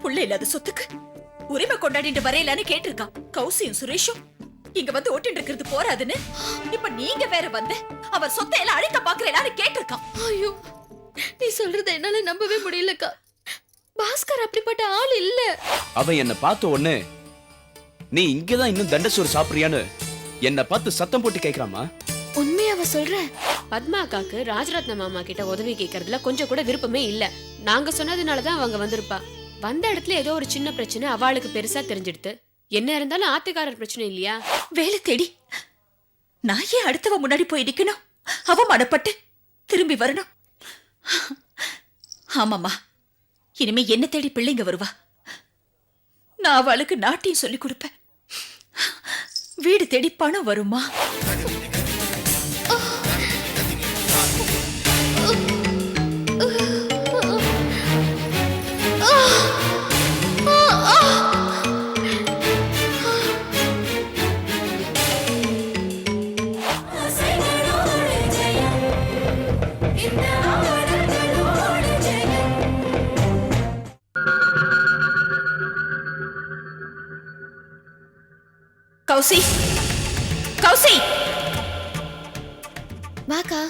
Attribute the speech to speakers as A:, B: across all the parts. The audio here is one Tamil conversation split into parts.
A: புள்ள இல்லாத சொத்துக்கு உரிமை கொண்டாடிட்டு வரையலான்னு கேட்டிருக்கான். கௌசியும் சுரேஷும் இங்க வந்து ஓட்டிட்டு இருக்கிறது போறாதுன்னு இப்ப நீங்க வேற வந்து அவர் சொத்தை எல்லாம் அழிக்க பாக்குறேன்னு கேட்டிருக்கான்.
B: ஐயோ, நீ சொல்றத என்னால நம்பவே முடியலக்கா. பாஸ்கர் அப்படிப்பட்ட ஆள் இல்ல.
C: அவன் என்ன பார்த்த உடனே நீ இங்கதான் இன்னும் தண்டசோறு சாப்பிடுறியான்னு என்ன பார்த்து சத்தம் போட்டு கேக்குறாமா?
B: உண்மையாவ சொல்ற?
D: பத்மா அக்காக்கு ராஜரத்ன மாமா கிட்ட உதவி கேட்கறதுல கொஞ்சம் கூட விருப்பமே இல்ல. நாங்க சொன்னதுனாலதான் அவங்க வந்திருப்பா. வந்த இடத்துல ஏதோ ஒரு சின்ன பிரச்சனை அவளுக்கு பெருசா தெரிஞ்சிடுது. என்ன இருந்தாலும் ஆத்துக்காரர் பிரச்சனை இல்லையா?
A: வேலை தேடி நான் ஏன் அடுத்தவ முன்னாடி போய் நிக்கணும்? அவமானப்பட்டு திரும்பி வரணும்? ஆமாமா, இனிமே என்ன தேடி பிள்ளைங்க வருவா. நான் அவளுக்கு நாட்டியம் சொல்லி கொடுப்பேன். வீடு தேடி பணம் வருமா? கௌசி, கௌசி,
B: வாக்கா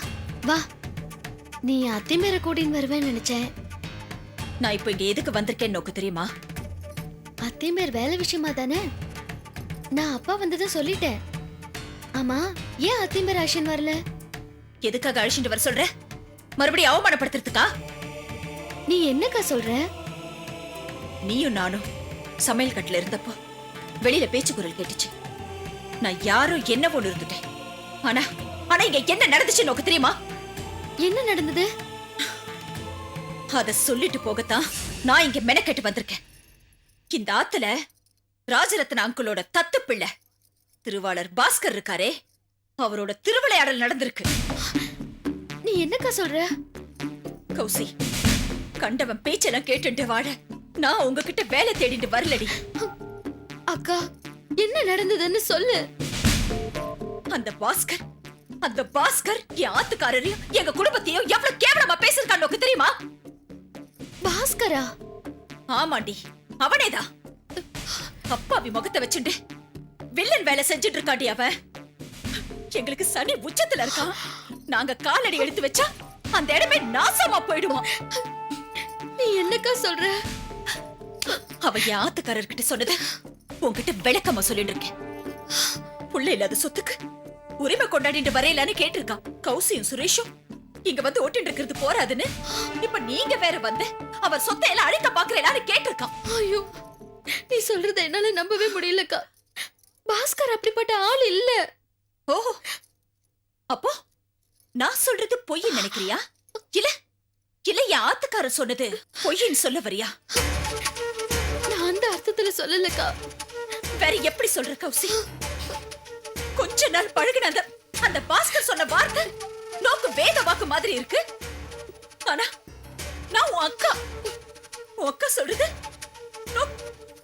B: வா. நீ அத்திமேர கூட்டின்னு வருவேன்னு நினைச்சேன்.
A: நான் இப்ப இங்க எதுக்கு வந்திருக்கேன்னு நோக்கு தெரியுமா?
B: அத்திமேர் வேலை விஷயமா தானே? நான் அப்பா வந்ததை சொல்லிட்டேன். ஆமா, ஏன் அத்திமேர் ஆஷன் வரல?
A: எதுக்காக அழிச்சுட்டு வர சொல்ற? மறுபடியும் அவமானப்படுத்துறதுக்கா?
B: நீ என்னக்கா சொல்ற?
A: நீயும் நானும் சமையல் கட்டுல இருந்தப்போ வெளியில பேச்சு குரல் கேட்டுச்சு. நான் யாரும் என்ன போல இருந்துட்டேன். ஆனா ஆனா இங்க என்ன நடந்துச்சு நோக்கு தெரியுமா?
B: என்ன நடந்தது?
A: அத சொல்லிட்டு போகத்தான் நான் இங்க மெனக்கெட்டு வந்திருக்கேன். இந்த ஆத்துல ராஜரத்ன அங்குளோட தத்து பிள்ளை திருவாளர் பாஸ்கர் இருக்காரே, அவரோட திருவிளையாடல் நடந்திருக்கு.
B: நீ என்னக்கா சொல்ற?
A: கௌசி, கண்டவன் பேச்செல்லாம் கேட்டுட்டு வாழ நான் உங்ககிட்ட வேலை தேடிட்டு வரலடி.
B: அக்கா, என்ன நடந்ததுன்னு சொல்லு.
A: அந்த பாஸ்கர் என் ஆத்துக்காரரையும் எங்க குடும்பத்தையும் எவ்வளவு கேவலமா பேசிருக்கான் நோக்கு தெரியுமா?
B: பாஸ்கரா?
A: ஆமாண்டி, அவனேதான். அப்பாவி முகத்தை வச்சுட்டு வில்லன் வேலை செஞ்சுட்டு இருக்காண்டி அவன். எங்களுக்கு சனி உச்சத்துல இருக்கான். நாங்க காலடி எடுத்து வச்சா அந்த இடமே நாசமா போயிடுமா.
B: நீ என்னக்கா சொல்ற?
A: அவ என் ஆத்துக்காரர்கிட்ட சொன்னது உன்கிட்ட விளக்கமா சொல்லிட்டு இருக்கேன். புள்ள இல்லாத சொத்துக்கு உரிமை கொண்டாடிட்டு வரையலான்னு கேட்டிருக்கான். கௌசியும் சுரேஷும் இங்க வந்து ஓட்டிட்டு இருக்கிறது போறாதுன்னு இப்ப நீங்க வேற வந்து அவர் சொத்தை எல்லாம் அழிக்க பாக்குறேன்னு கேட்டிருக்கான்.
B: ஐயோ, நீ சொல்றத என்னால நம்பவே முடியலக்கா. பாஸ்கர் அப்படிப்பட்ட ஆள் இல்ல.
A: ஓஹோ, அப்போ நான் சொல்றது பொய் நினைக்கிறியா? இல்ல இல்ல என் ஆத்துக்காரர் சொன்னது பொய்ன்னு சொல்ல வரியா?
B: நான் அந்த அர்த்தத்துல சொல்லலக்கா.
A: வேற எப்படி சொல்ற கௌசி? கொஞ்ச நாள் பழகின அந்த பாஸ்கர் சொன்ன வார்த்தை நோக்கு வேத வாக்கு மாதிரி இருக்கு. ஆனா நான் உன் அக்கா சொல்றது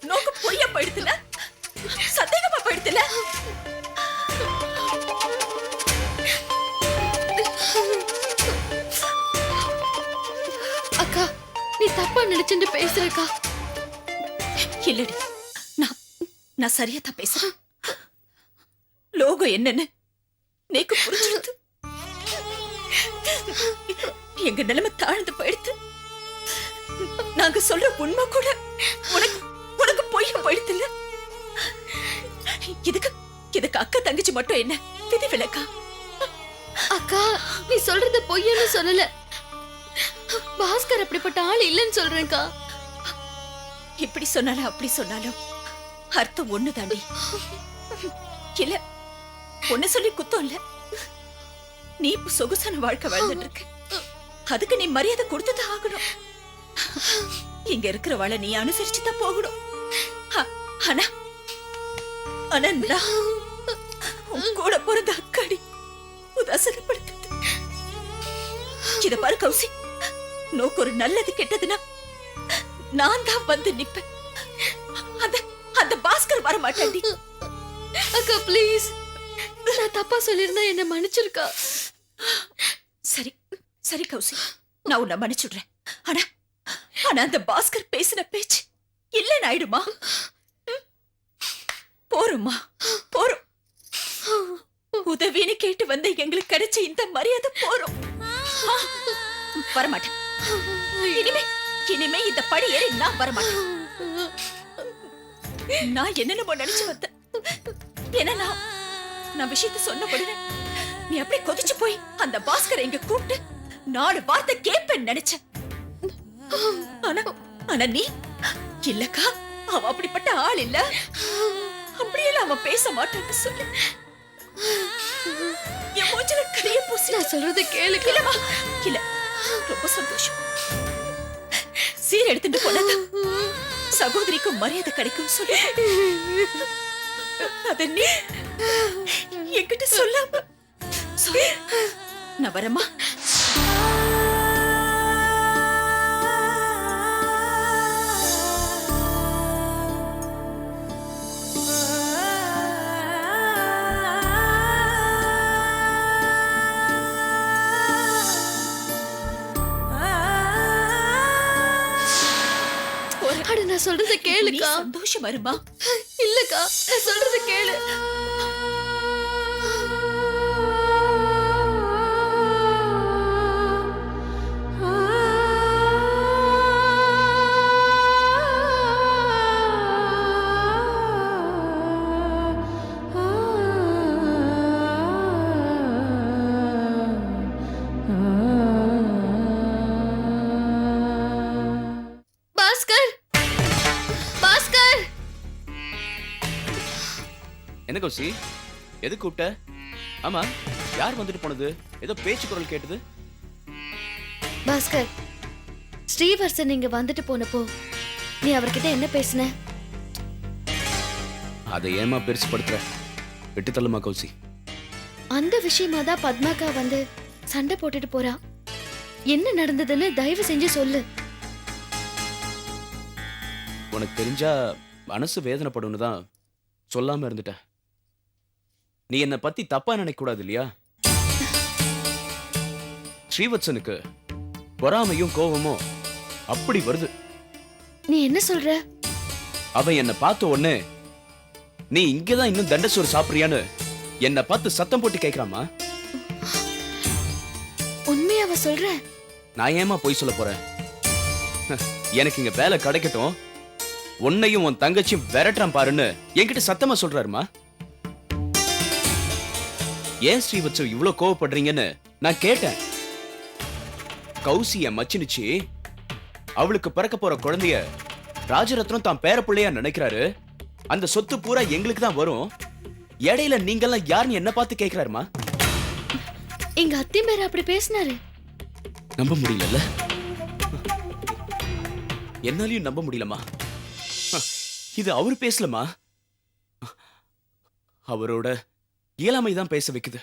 A: நோக்கு பொய்யா போயிடுத்துல, சந்தேகமா போயிடுத்துல.
B: அக்கா, நீ தப்பா நினைச்சுட்டு பேசுறக்கா.
A: இல்லடி, நான் சரியா தான் பேசுறேன். லோகம் என்னன்னு நேக்கு புரிஞ்சிருது. எங்க நிலைமை தாழ்ந்து போயிடுது. நாங்க சொல்ற உண்மை கூட உனக்கு பொய்யா போயிடுது. இதுக்கு அக்கா தங்கச்சி மட்டும் என்ன விதி விலக்கா?
B: அக்கா, நீ சொல்றது பொய்யன்னு சொல்லல. பாஸ்கர் அப்படிப்பட்ட ஆள் இல்லைன்னு சொல்றேன்க்கா.
A: இப்படி சொன்னாலும் அப்படி சொன்னாலும் அர்த்தம் ஒண்ணு தாண்டி. இல்ல, ஒண்ணு சொல்லி குத்தம் இல்ல. நீ இப்ப சொகுசான வாழ்க்கை வாழ்ந்துட்டு இருக்க. அதுக்கு நீ மரியாதை கொடுத்துதான் ஆகணும். இங்க இருக்கிறவாள நீ அனுசரிச்சுதான் போகணும். ஆனா உன் கூட பிறந்த அக்காடி உதாசனப்படுத்து. இத பாரு கௌசி, நோக்கு ஒரு நல்லது கெட்டதுன்னா நான் தான் வந்து நிப்பேன். அந்த பாஸ்கர் வர மாட்டாண்டி.
B: அக்கா ப்ளீஸ், நான் தப்பா சொல்லிருந்தா என்ன மன்னிச்சிருக்கா.
A: சரி சரி கௌசி, நான் உன்னை மன்னிச்சுடுறேன். ஆனா ஆனா அந்த பாஸ்கர் பேசின பேச்சு இல்லன்னு ஆயிடுமா? போறோம்மா, போறோம். உதவின்னு கேட்டு வந்த எங்களுக்கு கிடைச்ச இந்த மரியாதை போறோம். ஆ, வரமாட்டேன். இனிமே இந்த படி ஏறி நான் வரமாட்டேன். நான் என்னென்னமோ நினைச்சு வந்தேன். ஏன்னா நான் விஷயத்த சொன்ன உடனே நீ அப்படியே கொதிச்சு போய் அந்த பாஸ்கரை இங்க கூப்பிட்டு 4 வார்த்தை கேட்பேன்னு நினைச்சேன். ஆனா நீ இல்லக்கா, அவ அப்படிப்பட்ட ஆள் இல்ல, அப்படியெல்லாம் அவன் பேச மாட்டான்னு சொல்லு. என் மூஞ்சில கரிய பூசி
B: நான் சொல்றது கேளு.
A: இல்லமா, இல்ல, ரொம்ப சந்தோஷம். சீர் எடுத்துட்டு போனதா சகோதரிக்கு மரியாதை கிடைக்கும் சொல்லு. அத நீ என்கிட்ட சொல்லாம சொல்லு. நான் வரமா?
B: அட நான் சொல்றத கேளுக்கா.
A: சந்தோஷம் வருமா?
B: இல்லக்கா, நான் சொல்றத கேளு. பாஸ்கர், பாஸ்கர்.
C: என்ன கௌசி, எது கூப்பிட்ட? ஆமா, யார் வந்துட்டு போனது? ஏதோ பேச்சு குரல் கேட்டது.
B: பாஸ்கர், ஸ்ரீவர்சன் நீங்க வந்துட்டு போனப்போ நீ அவர்கிட்ட என்ன பேசின?
C: அதை ஏமா பெருசுப்படுத்துற? விட்டு தள்ளுமா கௌசி.
B: அந்த விஷயமா தான் பத்மாக்கா வந்து சண்டை போட்டுட்டு போறா. என்ன நடந்ததுன்னு தயவு செஞ்சு சொல்லு.
C: உனக்கு தெரிஞ்சா மனசு வேதனைப்படும்னு தான் சொல்லாம இருந்துட்ட. நீ என்னை பத்தி தப்பா நினைக்க கூடாது இல்லையா? ஸ்ரீவத்சனுக்கு பொறாமையும் கோபமும் அப்படி வருது.
B: நீ என்ன சொல்ற?
C: அவன் என்னை பார்த்த உடனே நீ இங்கதான் இன்னும் தண்டசோறு சாப்பிடுறியான்னு என்னை பார்த்து சத்தம் போட்டு கேட்கிறாமா?
B: உண்மையாவ சொல்ற?
C: நான் ஏமா போய் சொல்ல போறேன்? எனக்கு இங்க வேலை கிடைக்கட்டும், உன்னையும் உன் தங்கச்சியும் விரட்டுறான் பாருன்னு என்கிட்ட சத்தமா சொல்றாருமா. ஏன் ஸ்ரீவத்சவ் இவ்வளவு கோவப்படுறீங்கன்னு நான் கேட்டேன். கௌசி என் மச்சினிச்சு, அவளுக்கு பிறக்க போற குழந்தைய ராஜரத்னம் தான் பேர பிள்ளையா நினைக்கிறாரு. அந்த சொத்து பூரா எங்களுக்கு தான் வரும். இடையில நீங்கெல்லாம் யாருன்னு என்ன பார்த்து கேட்கிறாருமா.
B: எங்க அத்தி பேர் அப்படி பேசினாரு.
C: நம்ப முடியல, என்னாலையும் நம்ப முடியலமா. இது அவரு பேசலமா, அவரோட இயலாமை தான் பேச வைக்குது.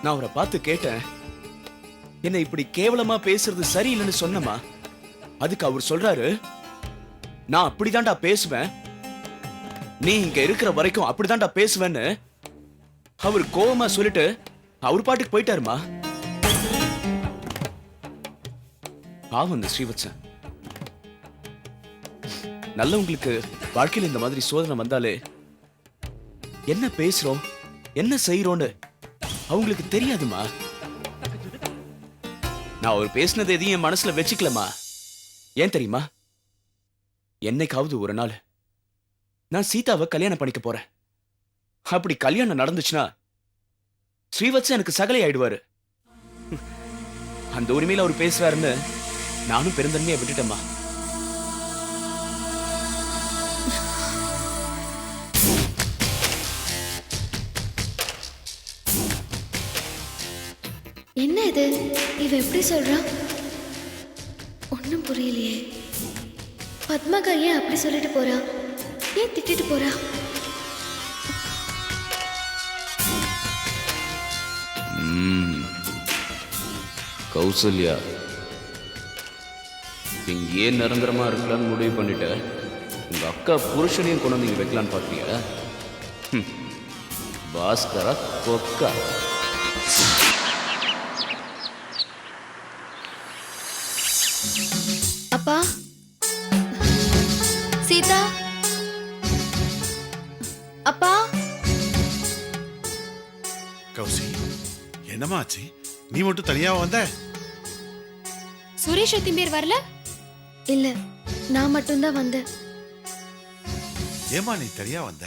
C: நான் அவரை பார்த்து கேட்டேன், என்ன இப்படி கேவலமா பேசுறது சரியில்லைன்னு சொன்னமா. அதுக்கு அவர் சொல்றாரு, நான் அப்படிதான்டா பேசுவேன், நீ இங்க இருக்கிற வரைக்கும் அப்படிதான்டா பேசுவேன்னு அவர் கோவமா சொல்லிட்டு அவர் பாட்டுக்கு போயிட்டாருமா. பாவம் இந்த ஸ்ரீவத்சன். நல்லவங்களுக்கு வாழ்க்கையில் இந்த மாதிரி சோதனை வந்தாலே என்ன பேசுறோம் என்ன செய்யறோம்னு அவங்களுக்கு தெரியாதுமா. நான் அவர் பேசினது எதையும் என் மனசுல வச்சுக்கலமா. ஏன் தெரியுமா? என்னைக்காவது ஒரு நாள் நான் சீதாவை கல்யாணம் பண்ணிக்க போறேன். அப்படி கல்யாணம் நடந்துச்சுன்னா ஸ்ரீவத்சன் எனக்கு சகலை ஆயிடுவாரு. அந்த உரிமையில அவர் பேசுறாருன்னு நானும் பெருந்தன்மையை விட்டுட்டேம்மா.
B: என்ன இது? இவ எப்படி சொல்றா? ஒண்ணும் புரியலையே. பத்மாக்கா ஏன் அப்படி சொல்லிட்டு போறா? ஏன் திட்டிட்டு போறா?
C: கௌசல்யா இங்கே நிரந்தரமா இருக்கலாம்னு முடிவு பண்ணிட்ட. உங்க அக்கா புருஷனையும் கொண்டு வந்து இங்க வைக்கலான்னு பாத்தியா? பாஸ்கரா கொக்கா.
B: அப்பா,
E: என்னம்மா ஆச்சு? நீ மட்டும் தனியா வந்த?
D: சுரேஷ் அத்திம்பேர் வரல?
B: இல்ல, நான் மட்டும்தான் வந்தேன்.
E: ஏமா நீ தனியா வந்த?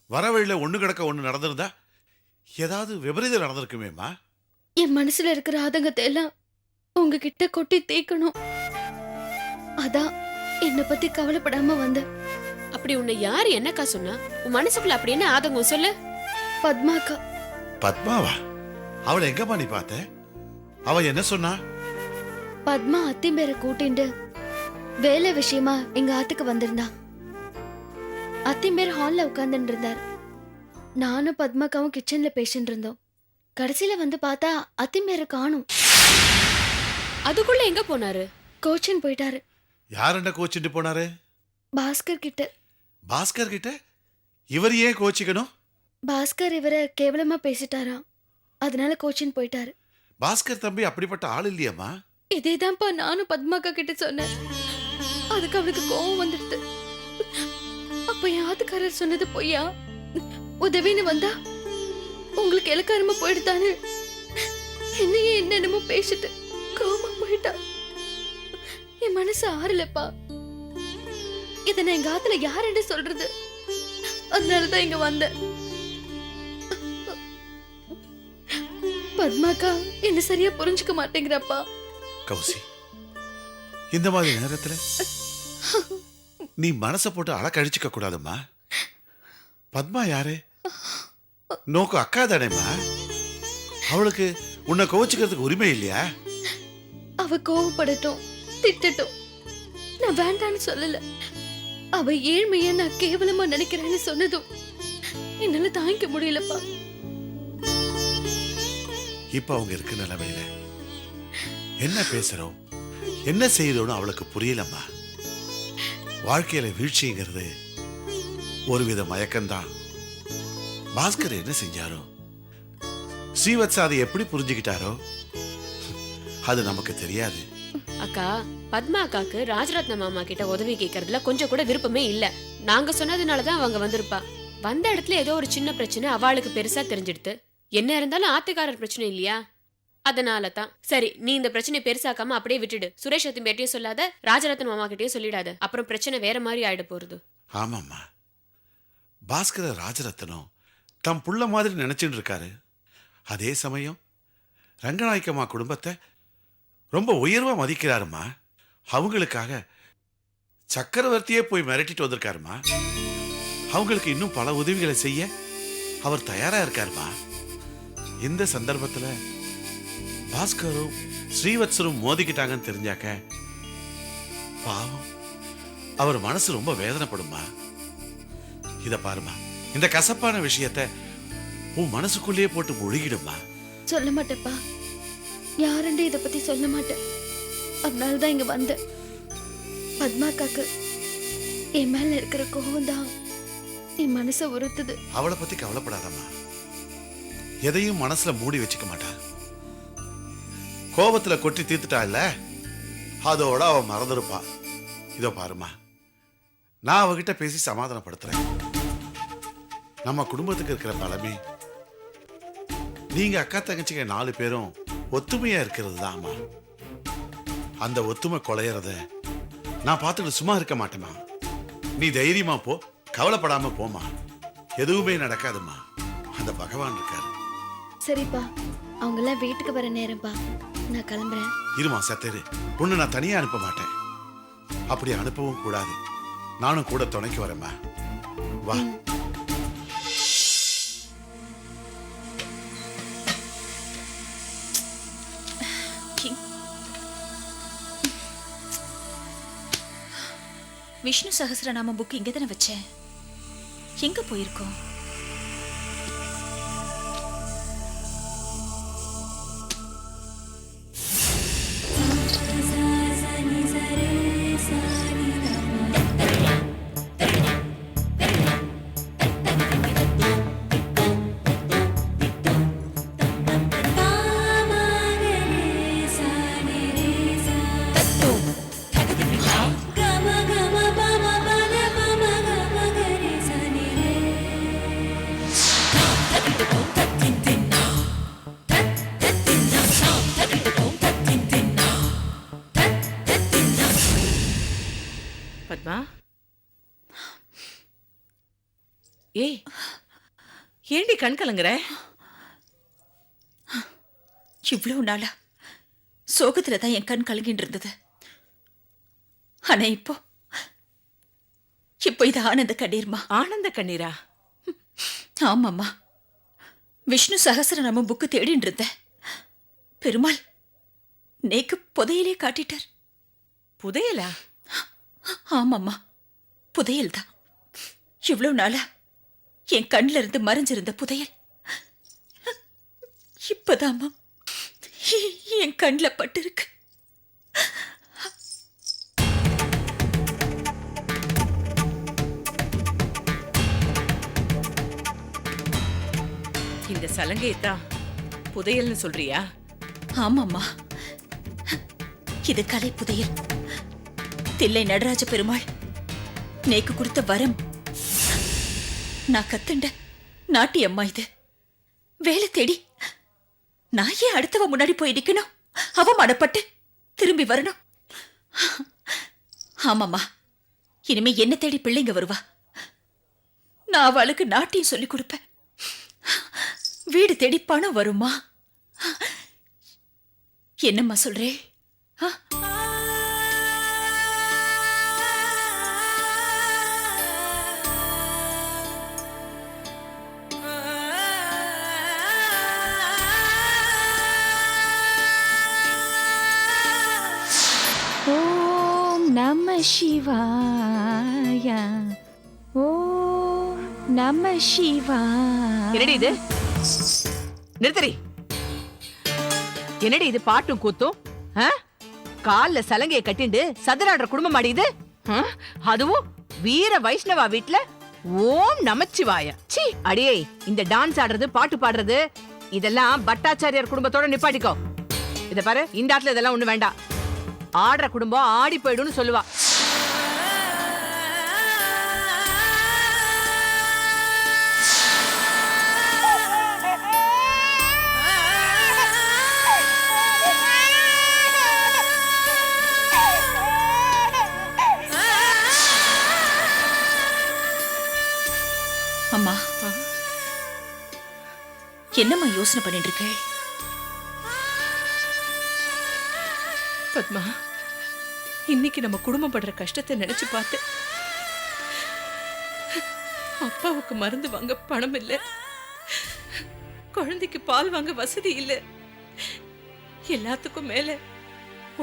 E: வர வழியில ஒண்ணு கிடக்க ஒண்ணு நடந்திருந்தா ஏதாவது விபரீதம் நடந்திருக்குமேம்மா.
B: என் மனசுல இருக்கிற ஆதங்கத்தை எல்லாம் உங்ககிட்ட கொட்டி தீக்கணும். அதான் என்னை பத்தி கவலைப்படாம வந்தேன்.
D: அப்படி உன்னை யாரு என்னக்கா சொன்னா? உன் மனசுக்குள்ள அப்படி என்ன ஆதங்கம் சொல்லு?
B: பத்மாக்கா.
E: பத்மாவா? அவளை எங்கம்மா நீ பார்த்த? அவ என்ன சொன்னா?
B: பத்மா அத்திம்பேரை கூட்டிண்டு வேலை விஷயமா எங்க ஆத்துக்கு வந்திருந்தா. அத்திம்பேர் ஹால்ல உட்கார்ந்துட்டு இருந்தார். நானும் பத்மாக்காவும் கிச்சன்ல பேசிட்டு இருந்தோம். கடைசியில வந்து பார்த்தா அத்திம்பேரை காணும்.
D: அதுக்குள்ள எங்க போனாரு?
B: கோச்சின் போயிட்டாரு.
E: யாருண்ட கோச்சிட்டு போனாரு?
B: பாஸ்கர் கிட்ட.
E: பாஸ்கர் கிட்ட? இவர் ஏன் கோச்சிக்கணும்?
B: பாஸ்கர் இவரை கேவலமா பேசிட்டாராம். அதனால கோச்சின் போயிட்டாரு.
E: பாஸ்கர் தம்பி அப்படிப்பட்ட ஆள் இல்லையம்மா.
B: இதேதான்ப்பா நானும் பத்மாக்கா கிட்ட சொன்னேன். அதுக்கு அவளுக்கு கோவம் வந்துடுது. அப்ப என் ஆத்துக்காரர் சொன்னது பொய்யா? உதவின்னு வந்தா உங்களுக்கு இலக்காரமா போயிடுதான்னு என்னையே என்னென்னமோ பேசிட்டு கோவமா போயிட்டா. என் மனசு ஆறலப்பா. இத நான் எங்க ஆத்துல யாருன்னு சொல்றது? அதனாலதான் இங்க வந்தேன். பத்மாக்கா என்ன சரியா புரிஞ்சுக்க மாட்டேங்கிறப்பா.
E: கௌசி, இந்த மாதிரி நேரத்துல நீ மனச போட்டு அழக்கழிச்சுக்க கூடாதும்மா. பத்மா யாரு? நோக்கு அக்கா தானேம்மா. அவளுக்கு உன்னை கோவிச்சுக்கிறதுக்கு உரிமை இல்லையா?
B: அவ கோவப்படட்டும், திட்டட்டும், நான் வேண்டான்னு சொல்லல. அவ ஏழ்மைய நான் கேவலமா நினைக்கிறேன்னு சொன்னதும் என்னால தாங்கிக்க முடியலப்பா.
E: இப்ப அவங்க இருக்க நிலைமையில என்ன பேசுறோம், என்ன செய்யறோம்னு அவளுக்கு புரியலம்மா. வாழ்க்கையில வீழ்ச்சிங்கிறது ஒருவித மயக்கம்தான். பாஸ்கர் என்ன செஞ்சாரோ, ஸ்ரீவத்சா அதை எப்படி புரிஞ்சுக்கிட்டாரோ அது நமக்கு தெரியாது.
D: அக்கா, பத்மா அக்காக்கு ராஜரத்ன மாமா கிட்ட உதவி கேட்கறதுல கொஞ்சம் கூட விருப்பமே இல்ல. நாங்க சொன்னதுனாலதான் அவங்க வந்திருப்பா. வந்த இடத்துல ஏதோ ஒரு சின்ன பிரச்சனை அவளுக்கு பெருசா தெரிஞ்சிடுது. என்ன இருந்தாலும் ஆத்துக்காரர் பிரச்சனை இல்லையா? அதனால தான். சரி, நீ இந்த பிரச்சனை பெருசாக்காம அப்படியே விட்டுடு. சுரேஷ் அத்திம்பேட்டையும் சொல்லாத, ராஜரத்ன மாமா கிட்டயும் சொல்லிடாத. அப்புறம் பிரச்சனை வேற மாதிரி ஆயிட போறது.
E: ஆமாம்மா, பாஸ்கர ராஜரத்னம் தம் புள்ள மாதிரி நினைச்சுட்டு இருக்காரு. அதே சமயம் ரங்கநாயக்கம்மா குடும்பத்தை ரொம்ப உயர்வா மதிக்கிறாருமா. அவங்களுக்காக சக்கரவர்த்தியே போய் மிரட்டிட்டு வந்திருக்காருமா. அவங்களுக்கு இன்னும் பல உதவிகளை செய்ய அவர் தயாரா இருக்காருமா. இந்த சந்தர்ப்பத்துல பாஸ்கரும் ஸ்ரீவத்சரும் மோதிக்கிட்டாங்கன்னு தெரிஞ்சாக்க பாவம் அவர் மனசு ரொம்ப வேதனைப்படுமா. இத பாருமா, இந்த கசப்பான விஷயத்தை உன் மனசுக்குள்ளேயே போட்டு முழுகிடுமா.
B: சொல்ல மாட்டேப்பா. யாருண்டு இத பத்தி சொல்ல மாட்டேன். அதனாலதான் இங்க வந்தேன். பத்மாக்காக்கு என் மேல இருக்கிற கோவம் தான் என் மனசை உறுத்துது.
E: அவளை பத்தி கவலைப்படாதம்மா. எதையும் மனசுல மூடி வச்சுக்க மாட்டா. கோபத்துல கொட்டி தீர்த்துட்டா இல்ல, அதோட அவ மறந்துருப்பா. இதோ பாருமா, நான் அவகிட்ட பேசி சமாதானப்படுத்துறேன். நம்ம குடும்பத்துக்கு இருக்கிற பலமே நீங்க அக்கா தங்கச்சிங்க 4 பேரும் ஒத்துமையா இருக்கிறது தான்மா. அந்த ஒத்துமை குலையறத நான் பார்த்துட்டு சும்மா இருக்க மாட்டேமா. நீ தைரியமா போ, கவலைப்படாம போமா. எதுவுமே நடக்காதுமா. அந்த பகவான் இருக்காரு.
B: சரிப்பா, அவங்க எல்லாம் வீட்டுக்கு வர நேரம்ப்பா. நான் கிளம்புறேன்.
E: இருமா சத்தேரு, உன்னை நான் தனியா அனுப்ப மாட்டேன். அப்படி அனுப்பவும் கூடாது. நானும் கூட துணைக்கு வரேம்மா. வா.
A: விஷ்ணு சஹஸ்ரநாம புக் இங்க தானே வச்சேன். எங்க போயிருக்கோம்?
F: பத்மா ஏய் ஏண்டி கண் கலங்குற?
A: இவ்வளவு நாளா சோகத்துல தான் என் கண் கலங்கிட்டு இருந்தது. ஆனா இப்போ இப்போ இது ஆனந்த கண்ணீர்மா.
F: ஆனந்த கண்ணீரா?
A: ஆமாம்மா, விஷ்ணு சகஸ்ரநாமம் புக்கு தேடிட்டு இருந்தேன். பெருமாள் நேக்கு புதையலே காட்டிட்டார்.
F: புதையலா?
A: ஆமாம்மா, புதையல் தான். இவ்வளவு நாளா என் கண்ணில இருந்து மறைஞ்சிருந்த புதையல் இப்பதாம்மா என் கண்ணில பட்டிருக்கு.
F: இந்த சலங்கையத்தான் புதையல்னு சொல்றியா?
A: ஆமாம்மா, இது கலை புதையல். தில்லை நடராஜ பெருமாள் நேக்கு கொடுத்த வரம். நான் கத்துண்ட நாட்டியம்மா இது. வேலை தேடி நான் ஏன் அடுத்தவ முன்னாடி போய் நிக்கணும்? அவமானப்பட்டு திரும்பி வரணும்? ஆமாம்மா, இனிமே என்ன தேடி பிள்ளைங்க வருவா. நான் அவளுக்கு நாட்டியம் சொல்லி கொடுப்பேன். வீடு தேடி பணம் வருமா? என்னம்மா சொல்றே?
B: ஓம் நம சிவாய, ஓம் நம சிவாய.
G: என்னடி இது? நிறுத்தடி. என்னடி இது பாட்டும் கூத்தும்? கால்ல சலங்கைய கட்டிண்டு சதுராடுற குடும்பம் ஆடி இது? அதுவும் வீர வைஷ்ணவா வீட்ல ஓம் நமச்சிவாய. சீ அடியே, இந்த டான்ஸ் ஆடுறது பாட்டு பாடுறது இதெல்லாம் பட்டாச்சாரியார் குடும்பத்தோட நிப்பாட்டிக்கோ. இத பாரு, இந்த ஆட்ல இதெல்லாம் ஒண்ணு வேண்டாம். ஆடுற குடும்பம் ஆடி போயிடும்னு சொல்லுவா.
A: அம்மா, என்னம்மா யோசனை பண்ணிட்டு இருக்க?
F: பத்மா, இன்னைக்கு நம்ம குடும்பம் படுற கஷ்டத்தை நினைச்சு பார்த்து அப்பாவுக்கு மருந்து வாங்க பணம் இல்ல, குழந்தைக்கு பால் வாங்க வசதி இல்ல. எல்லாத்துக்கும் மேல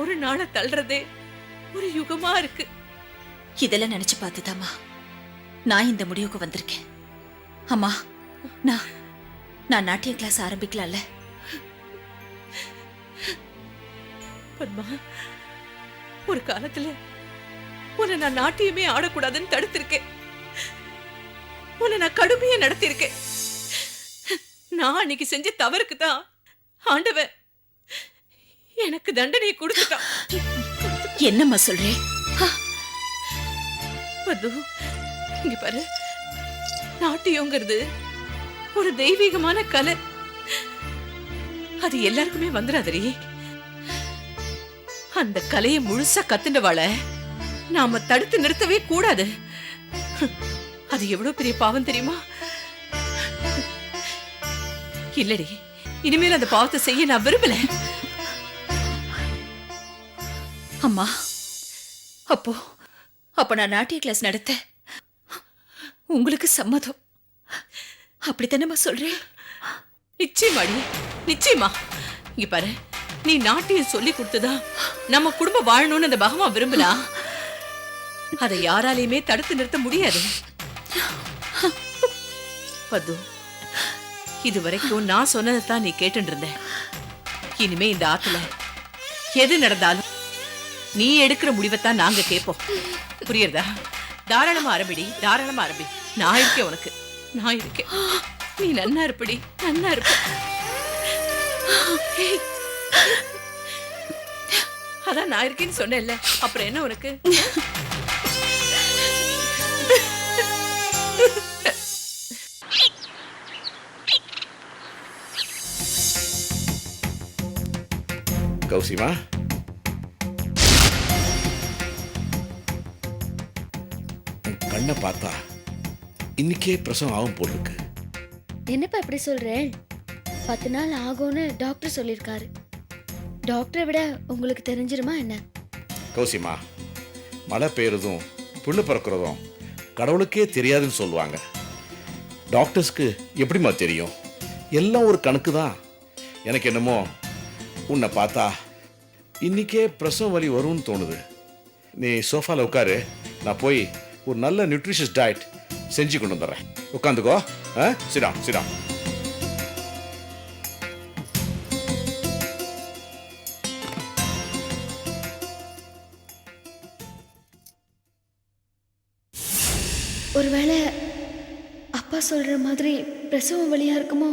F: ஒரு நாளை தள்ளுறதே ஒரு யுகமா இருக்கு.
A: இதெல்லாம் நினைச்சு பார்த்துதாம்மா நான் இந்த முடிவுக்கு வந்திருக்கேன். அம்மா, நான் நாட்டிய கிளாஸ் ஆரம்பிக்கலாம்ல?
F: பத்மா, ஒரு காலத்துல உன்னை நான் நாட்டியமே ஆடக்கூடாதுன்னு தடுத்திருக்கேன். உன்னை நான் கடுமையா நடத்திருக்கேன். நான் அன்னைக்கு செஞ்ச தவறுக்கு தான் ஆண்டவன் எனக்கு தண்டனையை கொடுத்துட்டான்.
A: என்னம்மா சொல்றேன்?
F: பது, இங்க பாரு, நாட்டியங்கிறது ஒரு தெய்வீகமான கலை. அது எல்லாருக்குமே வந்துடாதரி. அந்த கலையை முழுசா கத்துண்டவாள நாம தடுத்து நிறுத்தவே கூடாது. அது எவ்வளவு பெரிய பாவம் தெரியுமா? இல்லடி, இனிமேல் அந்த பாவத்தை செய்ய நான் விரும்பல.
A: அம்மா, அப்போ நான் நாட்டிய கிளாஸ் நடத்த உங்களுக்கு சம்மதம் அப்படித்தானம்மா சொல்றேன்?
F: நிச்சயமாடி, நிச்சயமா. இங்க பாரு, நீ நாட்டியம் சொல்லி கொடுத்ததா நம்ம குடும்பம் வாழணும்னு அந்த பகவான் விரும்பலா. அதை யாராலையுமே தடுத்து நிறுத்த முடியாது. பது, இதுவரைக்கும் நான் சொன்னதைத்தான் நீ கேட்டு இருந்த. இனிமே இந்த ஆத்துல எது நடந்தாலும் நீ எடுக்கிற முடிவைத்தான் நாங்க கேட்போம். புரியுறதா? தாராளமா ஆரம்பிடி, தாராளமா ஆரம்பி. நான் இருக்கேன் உனக்கு, நான் இருக்கேன். நீ நன்னா இருப்படி, நன்னா இருப்ப. அதான் நான் இருக்கேன்னு சொன்னேன்ல, அப்புறம் என்ன உனக்கு?
C: கௌசிமா,
E: கண்ணை பார்த்தா இன்னைக்கே பிரசவம் ஆகும் போல் இருக்கு.
B: என்னப்பா இப்படி சொல்றேன்? 10 நாள் ஆகும்னு டாக்டர் சொல்லியிருக்காரு. டாக்டரை விட உங்களுக்கு தெரிஞ்சிருமா என்ன?
H: கௌசிமா, மழை பெய்யறதும் புண்ணு பிறக்கிறதும் கடவுளுக்கே தெரியாதுன்னு சொல்லுவாங்க. டாக்டர்ஸ்க்கு எப்படிம்மா தெரியும்? எல்லாம் ஒரு கணக்கு தான். எனக்கு என்னமோ உன்னை பார்த்தா இன்னைக்கே பிரசவ வலி வரும்னு தோணுது. நீ சோஃபாவில் உட்காரு, நான் போய் ஒரு நல்ல நியூட்ரிஷியஸ் டயட் செஞ்சு கொண்டு வந்துடுறேன். உட்காந்துக்கோ. சிடாம் சிடாம்.
B: ஒருவேளை அப்பா சொல்ற மாதிரி பிரசவம் வலியா இருக்குமோ?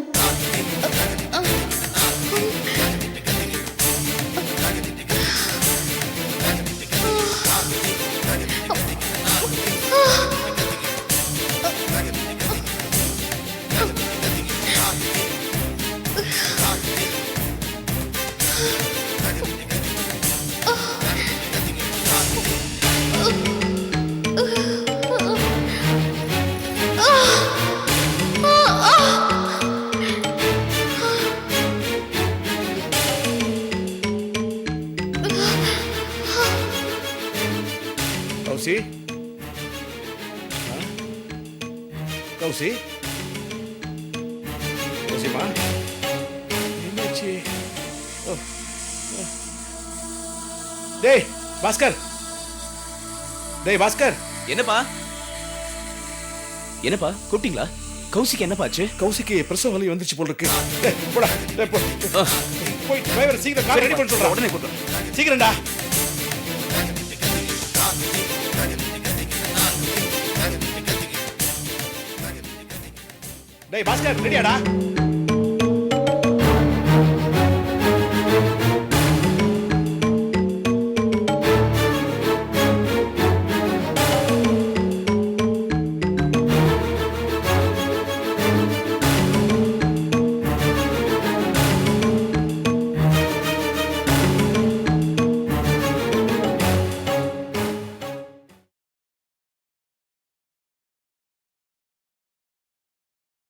H: கௌசி, கௌசி, கௌசிமா, என்னாச்சு? டேய் பாஸ்கர், டேய் பாஸ்கர்.
C: என்னப்பா என்னப்பா கூப்பிட்டீங்களா? கௌசிக்கு என்னப்பாச்சு?
H: கௌசிக்கு பிரசவ வலி வந்துச்சு போல் இருக்கு. டேய் போடா, டேய் போ. போய் டிரைவர் சீக்கிரம் கார் ரெடி பண்ண சொல்றா.
C: உடனே கூப்பிட்டு
H: சீக்கிரம்டா. டேய் பாஸ்கர் ரெடியாடா?